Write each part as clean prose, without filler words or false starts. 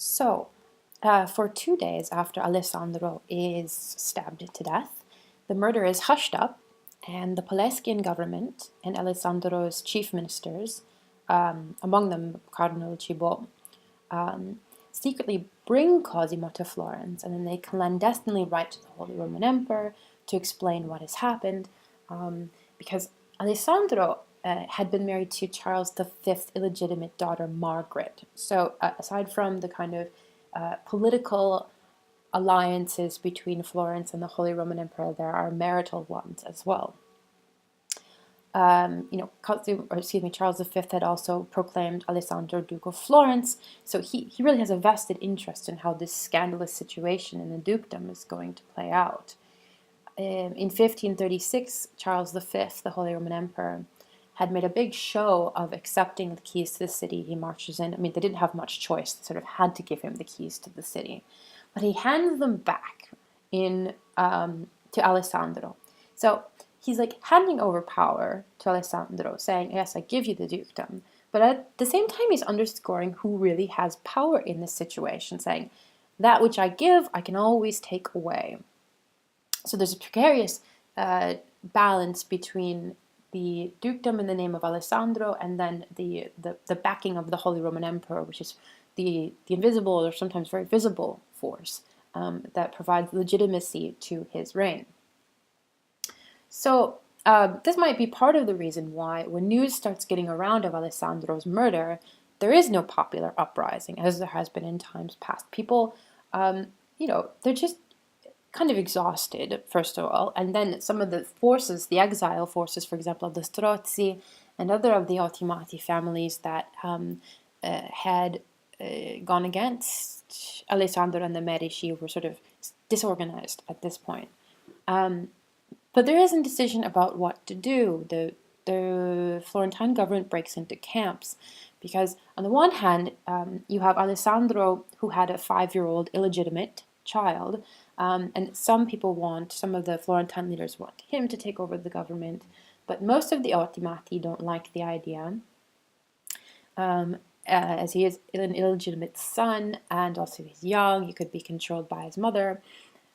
So, for 2 days after Alessandro is stabbed to death, the murder is hushed up, and the Pelasgian government and Alessandro's chief ministers, among them Cardinal Cibo, um, secretly bring Cosimo to Florence, and then they clandestinely write to the Holy Roman Emperor to explain what has happened, because Alessandro had been married to Charles V's illegitimate daughter, Margaret. So, aside from the kind of political alliances between Florence and the Holy Roman Emperor, there are marital ones as well. Charles V had also proclaimed Alessandro Duke of Florence, so he really has a vested interest in how this scandalous situation in the dukedom is going to play out. In 1536, Charles V, the Holy Roman Emperor, had made a big show of accepting the keys to the city. He marches in. I mean, they didn't have much choice. They sort of had to give him the keys to the city. But he hands them back to Alessandro. So he's like handing over power to Alessandro, saying, yes, I give you the dukedom. But at the same time, he's underscoring who really has power in this situation, saying, that which I give, I can always take away. So there's a precarious balance between the dukedom in the name of Alessandro and then the backing of the Holy Roman Emperor, which is the invisible or sometimes very visible force that provides legitimacy to his reign. So this might be part of the reason why when news starts getting around of Alessandro's murder, there is no popular uprising as there has been in times past. People, they're just kind of exhausted, first of all, and then some of the forces, the exile forces, for example, of the Strozzi and other of the Ottimati families that had gone against Alessandro and the Medici, were sort of disorganized at this point. But there is a decision about what to do. The Florentine government breaks into camps because, on the one hand, you have Alessandro, who had a 5-year-old illegitimate child, and some of the Florentine leaders want him to take over the government, but most of the Ottimati don't like the idea, as he is an illegitimate son, and also he's young, he could be controlled by his mother.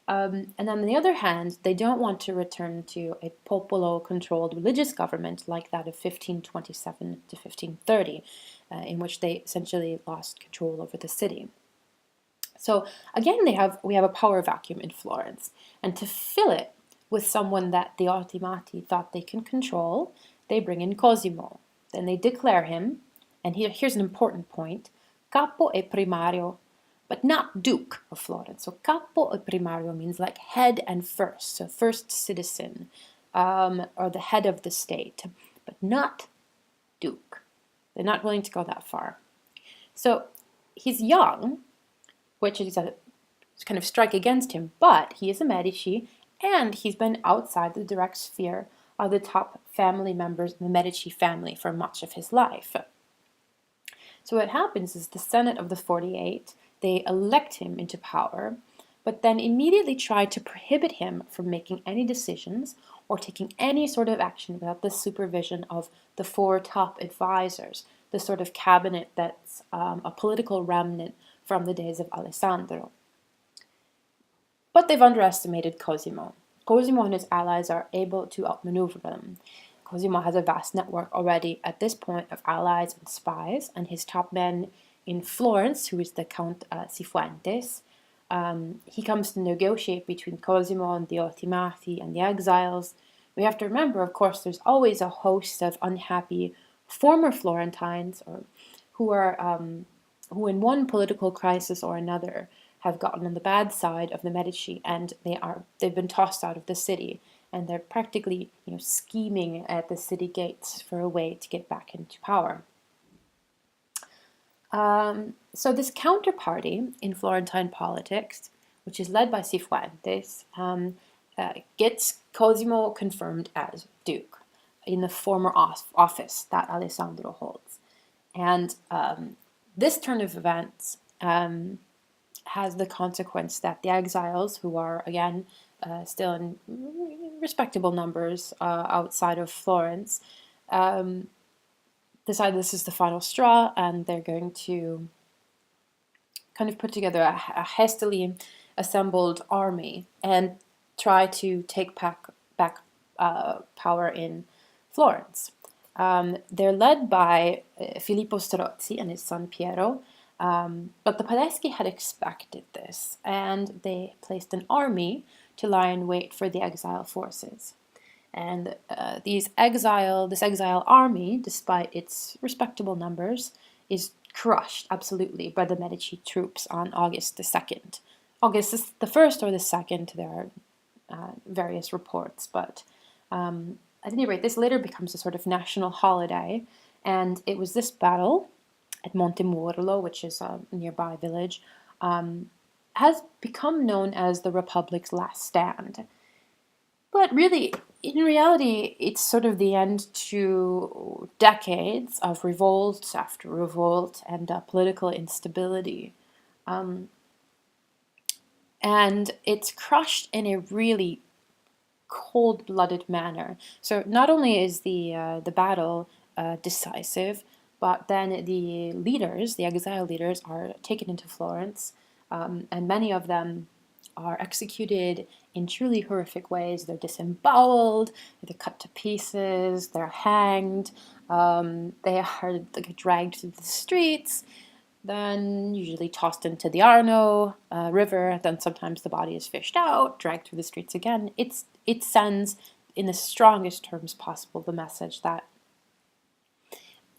And on the other hand, they don't want to return to a popolo-controlled religious government like that of 1527 to 1530, in which they essentially lost control over the city. So again, we have a power vacuum in Florence, and to fill it with someone that the Ottimati thought they can control, they bring in Cosimo. Then they declare him, and here's an important point, capo e primario, but not Duke of Florence. So capo e primario means like head and first, so first citizen, or the head of the state, but not Duke. They're not willing to go that far. So he's young, which is a kind of strike against him, but he is a Medici, and he's been outside the direct sphere of the top family members in the Medici family for much of his life. So what happens is the Senate of the 48, they elect him into power, but then immediately try to prohibit him from making any decisions or taking any sort of action without the supervision of the 4 top advisors, the sort of cabinet that's a political remnant from the days of Alessandro. But they've underestimated Cosimo. Cosimo and his allies are able to outmaneuver them. Cosimo has a vast network already at this point of allies and spies, and his top men in Florence, who is the Count Cifuentes, he comes to negotiate between Cosimo and the Ottimati and the exiles. We have to remember, of course, there's always a host of unhappy former Florentines who in one political crisis or another have gotten on the bad side of the Medici, and they've been tossed out of the city, and they're practically scheming at the city gates for a way to get back into power. So this counterparty in Florentine politics, which is led by Cifuentes, gets Cosimo confirmed as Duke in the former office that Alessandro holds. And this turn of events has the consequence that the exiles, who are, again, still in respectable numbers outside of Florence, decide this is the final straw, and they're going to kind of put together a hastily assembled army and try to take back power in Florence. They're led by Filippo Strozzi and his son Piero, but the Tedeschi had expected this, and they placed an army to lie in wait for the exile forces. And this exile army, despite its respectable numbers, is crushed absolutely by the Medici troops on August the 2nd. August is the 1st or the 2nd, there are various reports, but at any rate, this later becomes a sort of national holiday, and it was this battle at Montemurlo, which is a nearby village, has become known as the Republic's last stand. But really, in reality, it's sort of the end to decades of revolt after revolt and political instability. And it's crushed in a really cold-blooded manner. So not only is the battle decisive, but then the leaders, the exile leaders, are taken into Florence, and many of them are executed in truly horrific ways. They're disemboweled, they're cut to pieces, they're hanged, they are dragged through the streets, then usually tossed into the Arno River, then sometimes the body is fished out, dragged through the streets again. It sends, in the strongest terms possible, the message that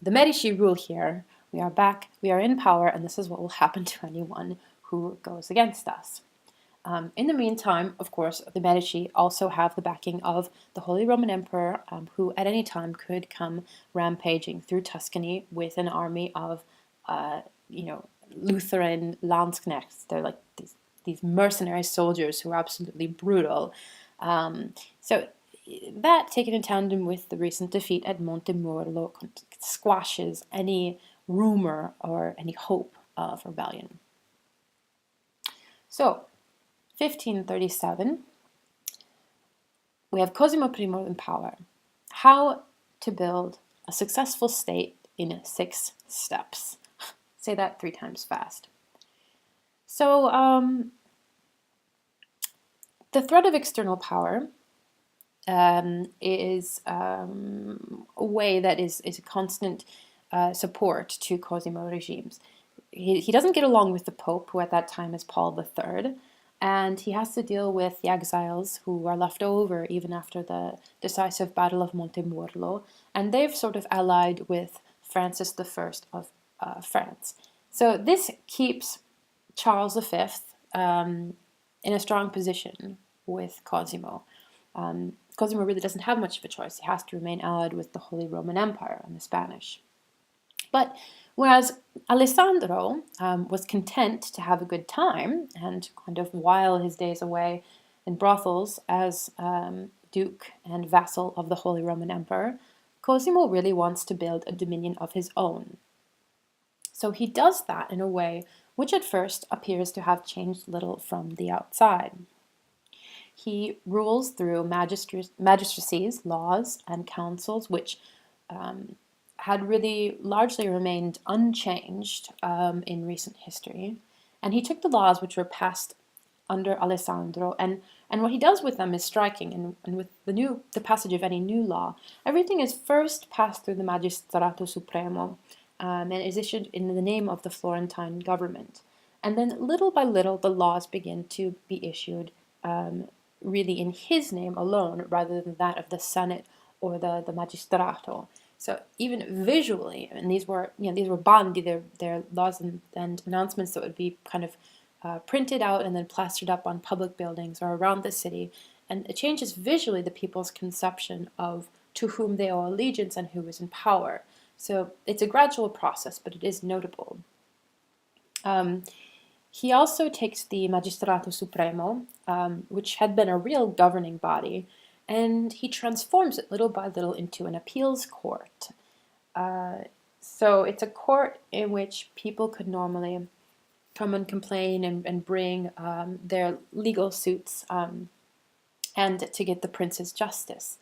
the Medici rule here, we are back, we are in power, and this is what will happen to anyone who goes against us. In the meantime, of course, the Medici also have the backing of the Holy Roman Emperor, who at any time could come rampaging through Tuscany with an army of Lutheran Landsknechts. They're like these mercenary soldiers who are absolutely brutal. So that, taken in tandem with the recent defeat at Montemurlo, squashes any rumor or any hope of rebellion. So, 1537, we have Cosimo I in power. How to build a successful state in 6 steps. Say that 3 times fast. So, the threat of external power is a way that is a constant support to Cosimo regimes. He doesn't get along with the Pope, who at that time is Paul III, and he has to deal with the exiles who are left over even after the decisive Battle of Montemurlo, and they've sort of allied with Francis I of France. So this keeps Charles V in a strong position with Cosimo. Cosimo really doesn't have much of a choice. He has to remain allied with the Holy Roman Empire and the Spanish. But whereas Alessandro was content to have a good time and kind of while his days away in brothels as duke and vassal of the Holy Roman Emperor, Cosimo really wants to build a dominion of his own. So he does that in a way which at first appears to have changed little from the outside. He rules through magistracies, laws, and councils, which had really largely remained unchanged in recent history. And he took the laws which were passed under Alessandro, and what he does with them is striking. And with the passage of any new law, everything is first passed through the Magistrato Supremo, and is issued in the name of the Florentine government. And then little by little, the laws begin to be issued really in his name alone, rather than that of the Senate or the Magistrato. So even visually, and these were bandi, they're laws and announcements that would be kind of printed out and then plastered up on public buildings or around the city, and it changes visually the people's conception of to whom they owe allegiance and who is in power. So it's a gradual process, but it is notable. He also takes the Magistrato Supremo, which had been a real governing body, and he transforms it little by little into an appeals court. So it's a court in which people could normally come and complain and bring their legal suits and to get the prince's justice.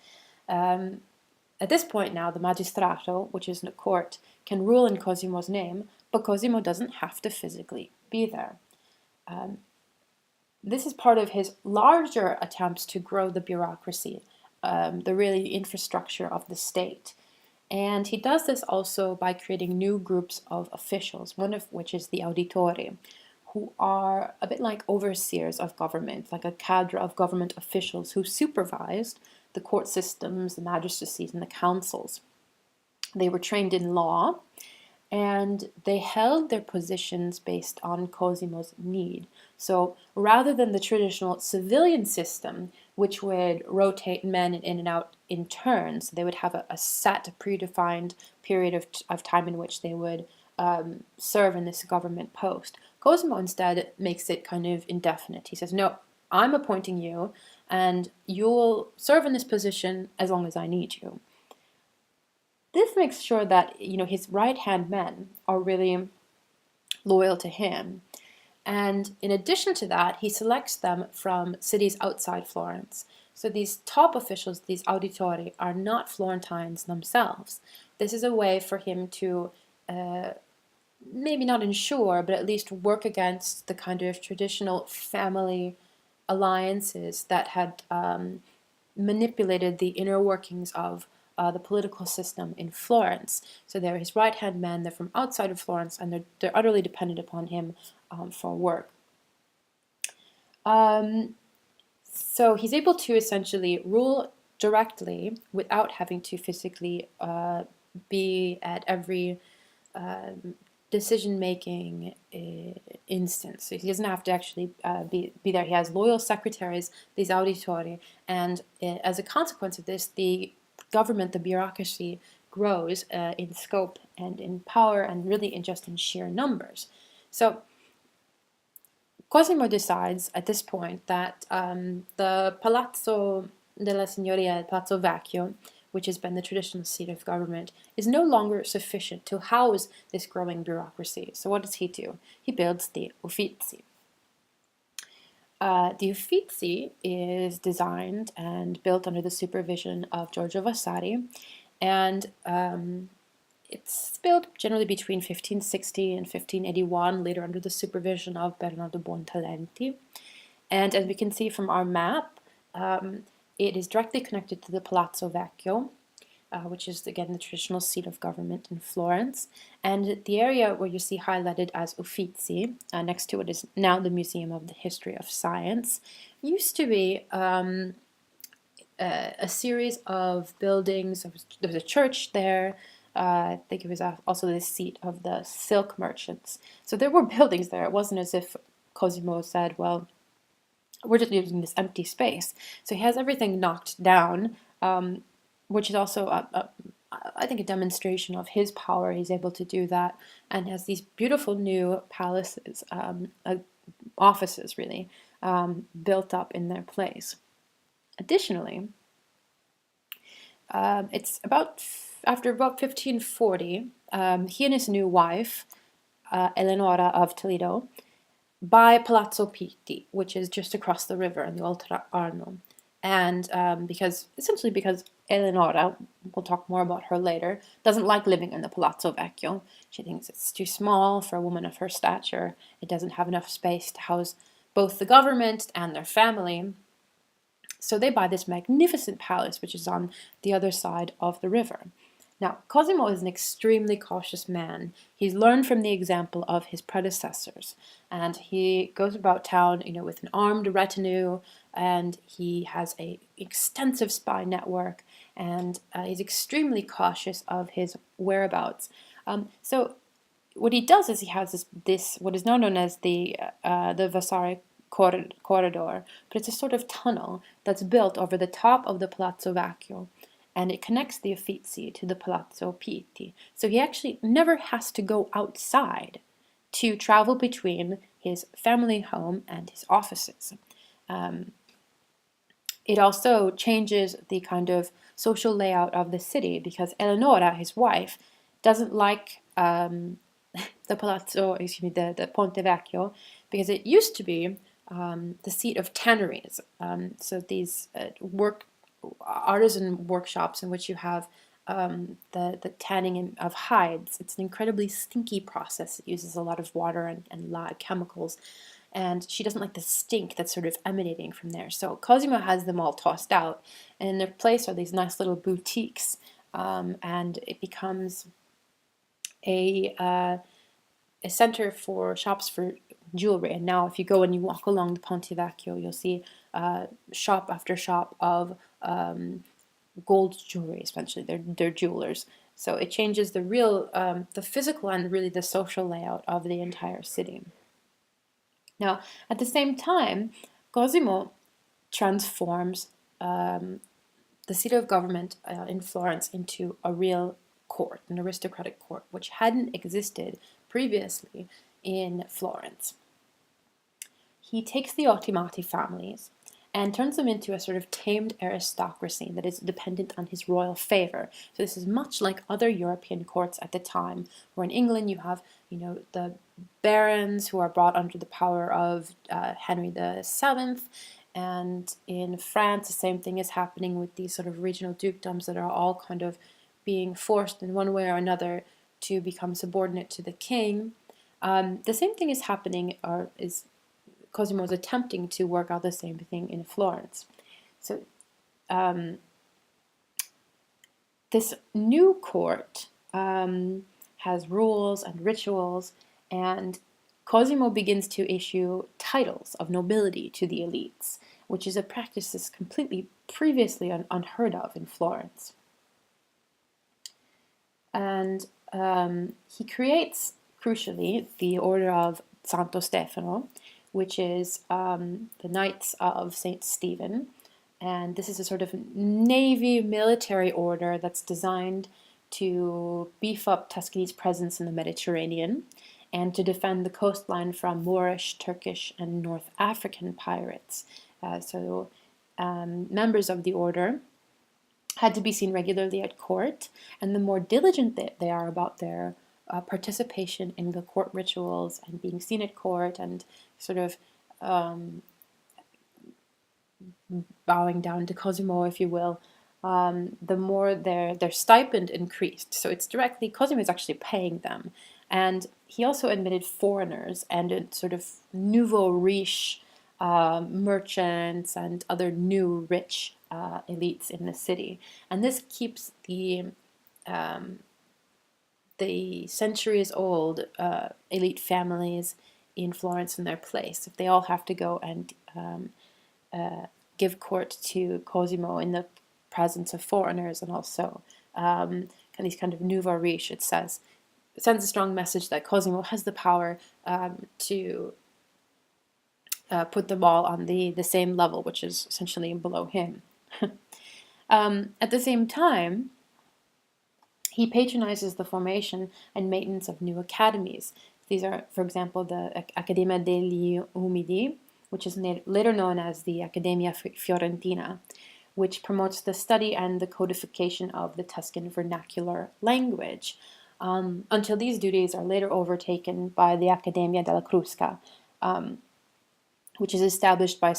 At this point now, the Magistrato, which is a court, can rule in Cosimo's name, but Cosimo doesn't have to physically be there. This is part of his larger attempts to grow the bureaucracy, the really infrastructure of the state. And he does this also by creating new groups of officials, one of which is the auditori, who are a bit like overseers of government, like a cadre of government officials who supervised the court systems, the magistracies, and the councils. They were trained in law, and they held their positions based on Cosimo's need. So rather than the traditional civilian system, which would rotate men in and out in turns, they would have a set, predefined period of time in which they would serve in this government post. Cosimo instead makes it kind of indefinite. He says, no, I'm appointing you, and you'll serve in this position as long as I need you. This makes sure that his right-hand men are really loyal to him. And in addition to that, he selects them from cities outside Florence. So these top officials, these auditori, are not Florentines themselves. This is a way for him to maybe not ensure, but at least work against the kind of traditional family alliances that had manipulated the inner workings of the political system in Florence. So they're his right-hand men, they're from outside of Florence, and they're utterly dependent upon him for work. So he's able to essentially rule directly without having to physically be at every decision-making instance. So he doesn't have to actually be there. He has loyal secretaries, these auditori, and as a consequence of this, the government, the bureaucracy, grows in scope and in power and really just in sheer numbers. So Cosimo decides at this point that the Palazzo della Signoria, Palazzo Vecchio, which has been the traditional seat of government, is no longer sufficient to house this growing bureaucracy. So what does he do? He builds the Uffizi. The Uffizi is designed and built under the supervision of Giorgio Vasari, and it's built generally between 1560 and 1581, later under the supervision of Bernardo Buontalenti. And as we can see from our map, it is directly connected to the Palazzo Vecchio, which is again the traditional seat of government in Florence. And the area where you see highlighted as Uffizi, next to it is now the Museum of the History of Science, used to be a series of buildings. There was a church there. I think it was also the seat of the silk merchants. So there were buildings there. It wasn't as if Cosimo said, well, we're just using this empty space. So he has everything knocked down, which is also, I think, a demonstration of his power. He's able to do that and has these beautiful new palaces, offices really, built up in their place. Additionally, it's after about 1540, he and his new wife, Eleonora of Toledo, buy Palazzo Pitti, which is just across the river in the Oltre Arno. And because Eleonora, we'll talk more about her later, doesn't like living in the Palazzo Vecchio. She thinks it's too small for a woman of her stature. It doesn't have enough space to house both the government and their family. So they buy this magnificent palace, which is on the other side of the river. Now, Cosimo is an extremely cautious man. He's learned from the example of his predecessors, and he goes about town, with an armed retinue, and he has an extensive spy network, and he's extremely cautious of his whereabouts. So what he does is he has this what is now known as the Vasari corridor, but it's a sort of tunnel that's built over the top of the Palazzo Vecchio, and it connects the Uffizi to the Palazzo Pitti. So he actually never has to go outside to travel between his family home and his offices. It also changes the kind of social layout of the city because Eleonora, his wife, doesn't like the Ponte Vecchio, because it used to be the seat of tanneries. So these artisan workshops in which you have the tanning of hides. It's an incredibly stinky process. It uses a lot of water and a lot of chemicals, and she doesn't like the stink that's sort of emanating from there. So Cosimo has them all tossed out, and in their place are these nice little boutiques, and it becomes a center for shops for jewelry. And now, if you go and you walk along the Ponte Vecchio, you'll see shop after shop of gold jewelry. Essentially, they're jewelers. So it changes the real, the physical and really the social layout of the entire city. Now, at the same time, Cosimo transforms the seat of government in Florence into a real court, an aristocratic court, which hadn't existed previously in Florence. He takes the Ottimati families and turns them into a sort of tamed aristocracy that is dependent on his royal favor. So this is much like other European courts at the time, where in England you have, the barons who are brought under the power of Henry VII, and in France the same thing is happening with these sort of regional dukedoms that are all kind of being forced in one way or another to become subordinate to the king. The same thing is happening, or is Cosimo is attempting to work out the same thing in Florence. So this new court has rules and rituals, and Cosimo begins to issue titles of nobility to the elites, which is a practice that's completely previously unheard of in Florence. And he creates, crucially, the Order of Santo Stefano, which is the Knights of St. Stephen. And this is a sort of navy military order that's designed to beef up Tuscany's presence in the Mediterranean and to defend the coastline from Moorish, Turkish, and North African pirates. Members of the order had to be seen regularly at court, and the more diligent they are about their participation in the court rituals and being seen at court and sort of bowing down to Cosimo, if you will, the more their stipend increased. So it's directly, Cosimo is actually paying them. And he also admitted foreigners and a sort of nouveau riche merchants and other new rich elites in the city. And this keeps the centuries-old elite families in Florence in their place. If they all have to go and give court to Cosimo in the presence of foreigners and also these kind of nouveau riche, it sends a strong message that Cosimo has the power to put them all on the same level, which is essentially below him. At the same time, he patronizes the formation and maintenance of new academies. These are, for example, the Accademia degli Umidi, which is later known as the Accademia Fiorentina, which promotes the study and the codification of the Tuscan vernacular language, until these duties are later overtaken by the Accademia della Crusca, which is established by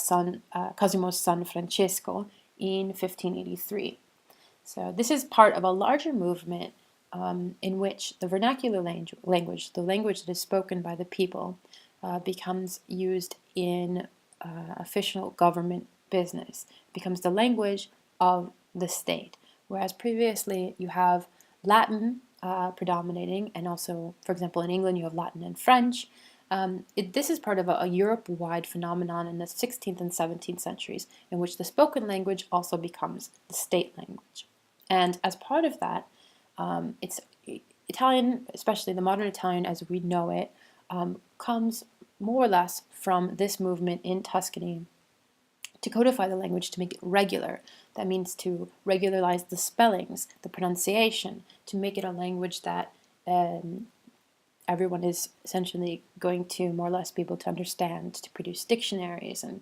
Cosimo's son Francesco in 1583. So this is part of a larger movement in which the vernacular language, the language that is spoken by the people, becomes used in official government business. It becomes the language of the state, whereas previously you have Latin predominating, and also, for example, in England you have Latin and French. This is part of a Europe-wide phenomenon in the 16th and 17th centuries, in which the spoken language also becomes the state language. And as part of that, it's Italian, especially the modern Italian as we know it, comes more or less from this movement in Tuscany to codify the language, to make it regular. That means to regularize the spellings, the pronunciation, to make it a language that everyone is essentially going to more or less be able to understand, to produce dictionaries and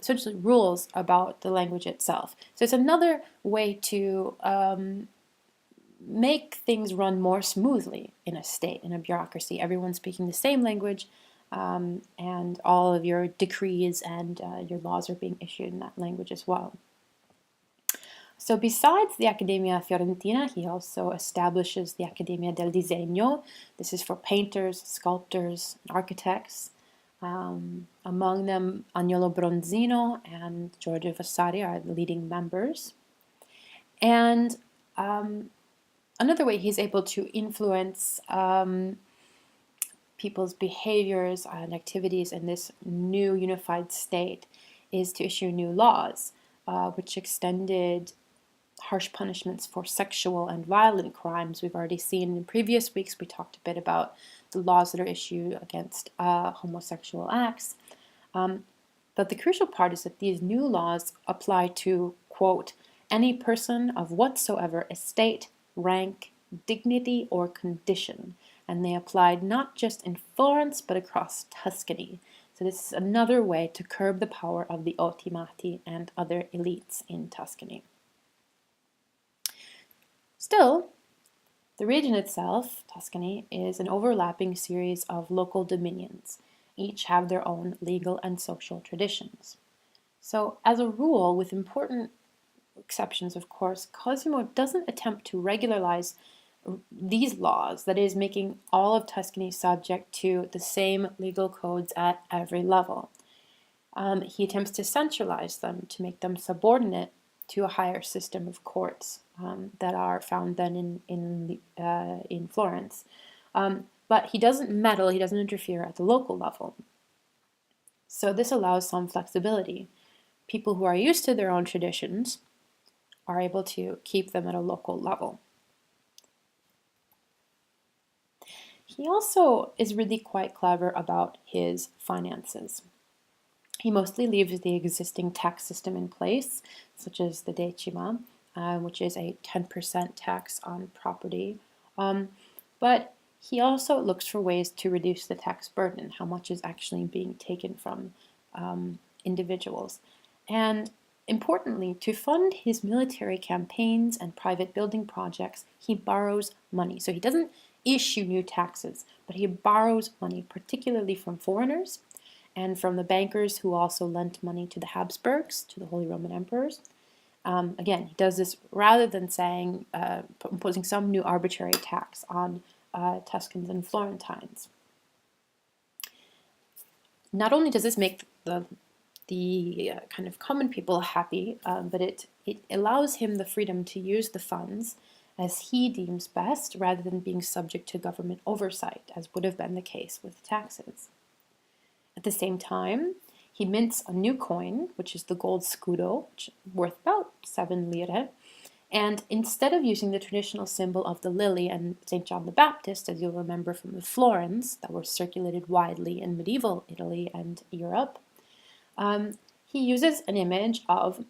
essentially rules about the language itself. So it's another way to make things run more smoothly in a state, in a bureaucracy. Everyone's speaking the same language, and all of your decrees and your laws are being issued in that language as well. So besides the Accademia Fiorentina, he also establishes the Accademia del Disegno. This is for painters, sculptors, architects. Among them, Agnolo Bronzino and Giorgio Vasari are the leading members. And another way he's able to influence people's behaviors and activities in this new unified state is to issue new laws, which extended harsh punishments for sexual and violent crimes. We've already seen in previous weeks, we talked a bit about the laws that are issued against homosexual acts. But the crucial part is that these new laws apply to, quote, any person of whatsoever estate, rank, dignity, or condition. And they applied not just in Florence, but across Tuscany. So this is another way to curb the power of the Ottimati and other elites in Tuscany. Still, the region itself, Tuscany, is an overlapping series of local dominions. Each have their own legal and social traditions. So, as a rule, with important exceptions, of course, Cosimo doesn't attempt to regularize these laws, that is, making all of Tuscany subject to the same legal codes at every level. He attempts to centralize them, to make them subordinate to a higher system of courts that are found then in Florence. But he doesn't meddle, he doesn't interfere at the local level. So this allows some flexibility. People who are used to their own traditions are able to keep them at a local level. He also is really quite clever about his finances. He mostly leaves the existing tax system in place, such as the decima, which is a 10% tax on property. But he also looks for ways to reduce the tax burden, how much is actually being taken from individuals. And importantly, to fund his military campaigns and private building projects, he borrows money. So he doesn't issue new taxes, but he borrows money, particularly from foreigners and from the bankers who also lent money to the Habsburgs, to the Holy Roman Emperors. Again, he does this rather than saying, imposing some new arbitrary tax on Tuscans and Florentines. Not only does this make the kind of common people happy, but it allows him the freedom to use the funds as he deems best, rather than being subject to government oversight, as would have been the case with taxes. At the same time, he mints a new coin, which is the gold scudo, which is worth about 7 lire. And instead of using the traditional symbol of the lily and St. John the Baptist, as you'll remember from the florins that were circulated widely in medieval Italy and Europe, he uses an image of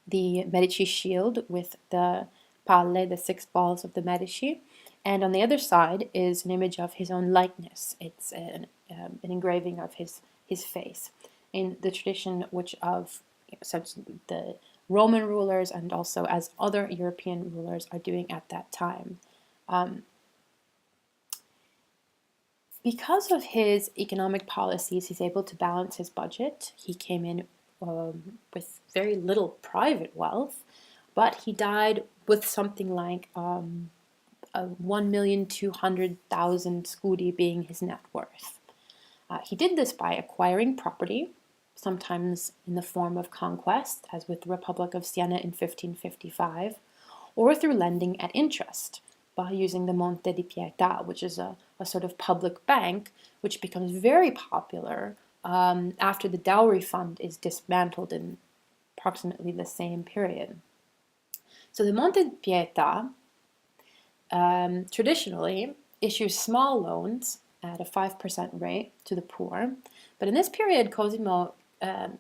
the Medici shield with the palle, the 6 balls of the Medici, and on the other side is an image of his own likeness. It's an engraving of his face in the tradition which of such the Roman rulers and also as other European rulers are doing at that time. Because of his economic policies, he's able to balance his budget. He came in with very little private wealth, but he died with something like 1,200,000 scudi being his net worth. He did this by acquiring property, sometimes in the form of conquest, as with the Republic of Siena in 1555, or through lending at interest, by using the Monte di Pietà, which is a sort of public bank, which becomes very popular after the dowry fund is dismantled in approximately the same period. So the Monte di Pietà traditionally issues small loans at a 5% rate to the poor, but in this period Cosimo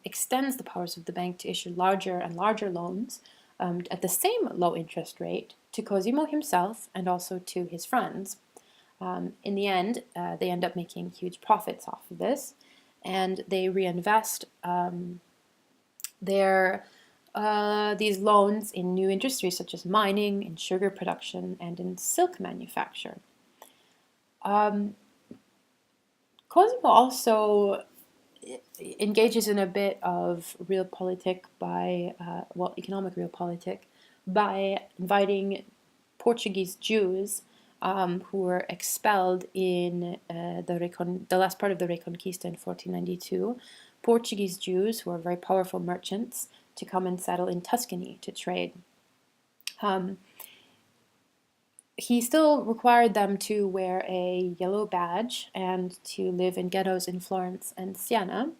extends the powers of the bank to issue larger and larger loans at the same low interest rate to Cosimo himself and also to his friends. In the end, they end up making huge profits off of this, and they reinvest these loans in new industries such as mining, in sugar production, and in silk manufacture. Cosimo also engages in a bit of realpolitik by, economic realpolitik, by inviting Portuguese Jews who were expelled in the last part of the Reconquista in 1492, Portuguese Jews who were very powerful merchants to come and settle in Tuscany to trade. He still required them to wear a yellow badge and to live in ghettos in Florence and Siena.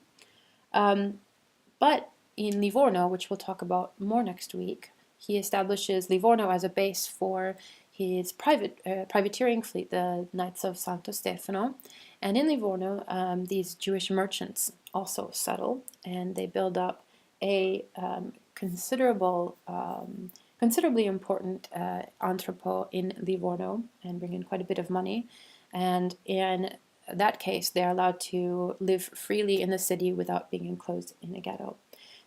But in Livorno, which we'll talk about more next week, he establishes Livorno as a base for his privateering fleet, the Knights of Santo Stefano. And in Livorno, these Jewish merchants also settle, and they build up a considerably important entrepot in Livorno and bring in quite a bit of money. And in that case, they're allowed to live freely in the city without being enclosed in a ghetto.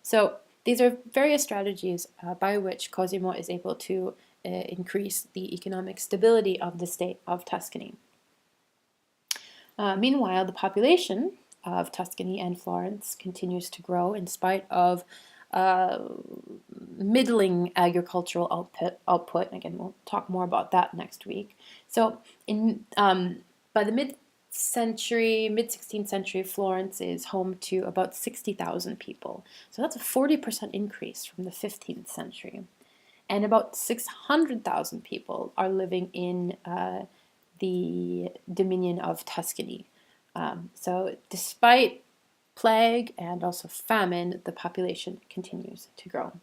So these are various strategies by which Cosimo is able to increase the economic stability of the state of Tuscany. Meanwhile, the population of Tuscany and Florence continues to grow in spite of middling agricultural output. Again, we'll talk more about that next week. So by the mid-16th century, Florence is home to about 60,000 people. So that's a 40% increase from the 15th century. And about 600,000 people are living in the dominion of Tuscany. So despite plague and also famine, the population continues to grow.